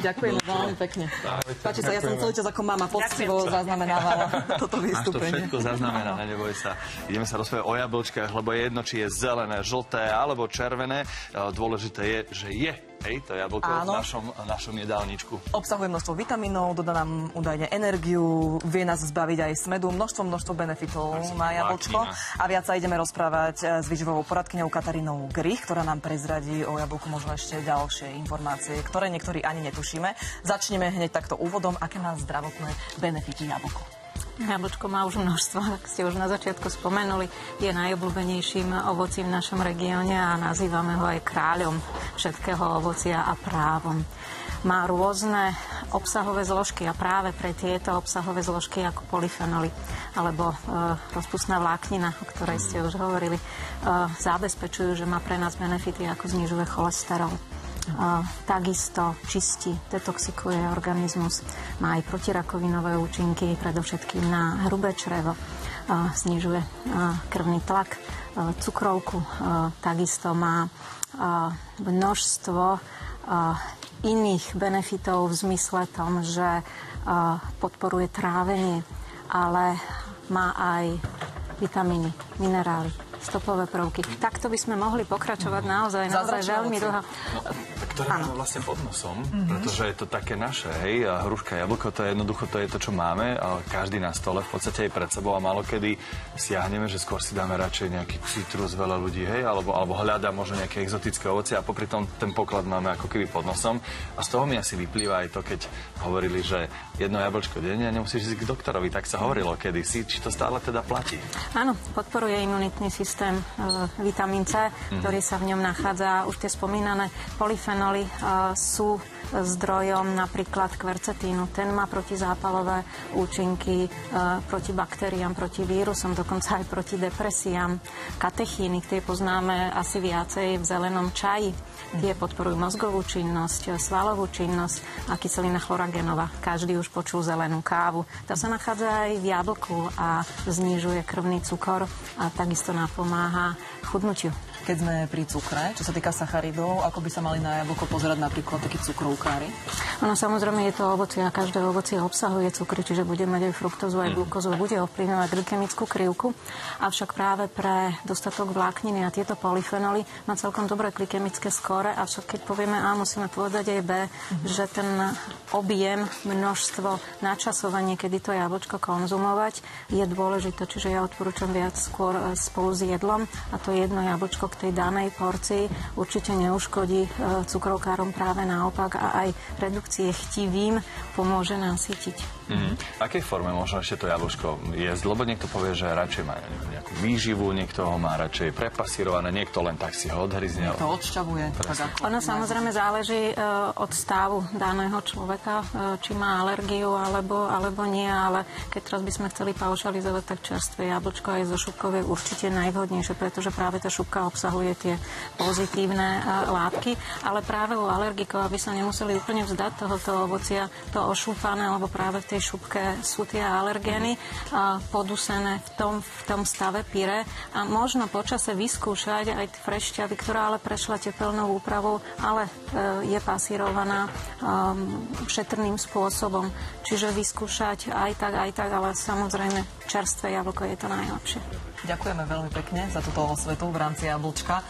Ďakujeme veľmi pekne. Páči sa, ja som celý čas ako mama poctivo zaznamenávala toto vystúpenie. Máš to všetko zaznamenané, neboj sa. Ideme sa rozprávať o jablčkách, lebo je jedno, či je zelené, žlté alebo červené. Dôležité je, že je to jablko v našom jedálničku. Obsahuje množstvo vitamínov, dodá nám údajne energiu, vie nás zbaviť aj smedu, množstvo benefitov má jablčko. A viac sa ideme rozprávať s výživovou poradkyňou Katarínou Grich, ktorá nám prezradí o jablku možno ešte ďalšie informácie, ktoré niektorí ani netušíme. Začneme hneď takto úvodom, aké má zdravotné benefity jablko. Jablčko má už množstvo, ak ste už na začiatku spomenuli, je najobľúbenejším ovocím v našom regióne a nazývame ho aj kráľom všetkého ovocia a právom. Má rôzne obsahové zložky a práve pre tieto obsahové zložky ako polyfenoly alebo rozpustná vláknina, o ktorej ste už hovorili, zabezpečujú, že má pre nás benefity, ako znižuje cholesterol. Takisto čistí, detoxikuje organizmus, má aj protirakovinové účinky, predovšetkým na hrubé črevo, znižuje krvný tlak, cukrovku, takisto má množstvo iných benefitov v zmysle tom, že podporuje trávenie, ale má aj vitamíny, minerály, stopové prvky. Takto by sme mohli pokračovať naozaj veľmi dlho. Ktoré máme vlastne pod nosom, pretože je to také naše, hej, a hruška, jablko, to je jednoducho, to je to, čo máme, ale každý na stole v podstate aj pred sebou a málo kedy siahneme, že skôr si dáme radšej nejaký citrus, veľa ľudí, hej, alebo hľadá možno nejaké exotické ovocie a popri tom ten poklad máme ako keby pod nosom. A z toho mi asi vyplýva aj to, keď hovorili, že jedno jablčko denne a nemusíš ísť k doktorovi, tak sa hovorilo kedysi, či to stále teda platí. Áno, podporuje imunitný systém, vitamín C, ktorý sa v ňom nachádza. Už tie spomínané polyfenoly sú zdrojom napríklad kvercetínu. Ten má protizápalové účinky proti baktériám, proti vírusom, dokonca aj proti depresiám. Katechíny, tie poznáme asi viacej v zelenom čaji. Tie podporujú mozgovú činnosť, svalovú činnosť a kyselina chloragénová. Každý už počul zelenú kávu. Tá sa nachádza aj v jablku a znižuje krvný cukor a takisto napomáha chudnutiu. Keď sme pri cukre, čo sa týka sacharidov, ako by sa mali na jablko pozerať napríklad takí cukrovkári? Ono samozrejme je to ovocie a každé ovocie obsahuje cukry, čiže bude mať aj fruktózu, aj glukózu, bude ovplyvňovať glykemickú krivku. Avšak práve pre dostatok vlákniny a tieto polyfenoly má celkom dobré glykemické skóre, avšak keď povieme A, musíme povedať aj B, že ten objem, množstvo, načasovanie, kedy to jablčko konzumovať, je dôležité. Čiže ja odporúčam viac skôr spolu s jedlom a to jedno jablčko k tej danej porcii určite neuškodí cukrovkárom, práve naopak, a aj redukcie chtivým pomôže nasytiť. V akej forme možno ešte to jablčko jesť? Lebo niekto povie, že radšej má nejakú výživu, niekto ho má radšej prepasírované, niekto len tak si ho odhryzne. Niekto odšťavuje. Ono samozrejme záleží od stavu daného človeka, či má alergiu alebo nie, ale keď teraz by sme chceli paušalizovať, tak čerstvé jablčko aj zo šupkov je určite najvhodnejšie, pretože práve tá šupka obsahuje tie pozitívne látky, ale práve u alergikov, aby sa nemuseli úplne vzdať tohoto ovocia, to ošúpané, lebo práve v tej šupke sú tie alergény podusené v tom stave pyre a možno počase vyskúšať aj frešťavy, ktorá ale prešla tepelnou úpravou, ale je pasírovaná šetrným spôsobom. Čiže vyskúšať aj tak, ale samozrejme čerstvé jablko je to najlepšie. Ďakujeme veľmi pekne za túto osvetu v rámci jablčka.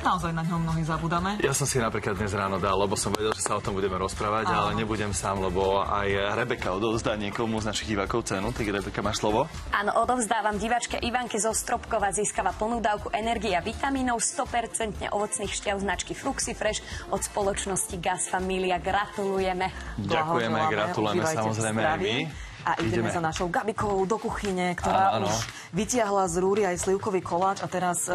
Naozaj na ňom mnohí zabudáme. Ja som si napríklad dnes ráno dal, lebo som vedel, že sa o tom budeme rozprávať, ale nebudem sám, lebo aj Rebeka odovzdá niekomu z našich divákov cenu. Tak Rebeka, máš slovo? Áno, odovzdávam diváčke Ivanke zo Stropkova, získava plnú dávku energie a vitamínov, 100% ovocných šťav značky Fruxifresh od spoločnosti Gas Familia. Gratulujeme. Ďakujeme, gratulujeme samozrejme aj my. A ideme za našou Gabikovou do kuchyne, ktorá už vytiahla z rúry aj slivkový koláč a teraz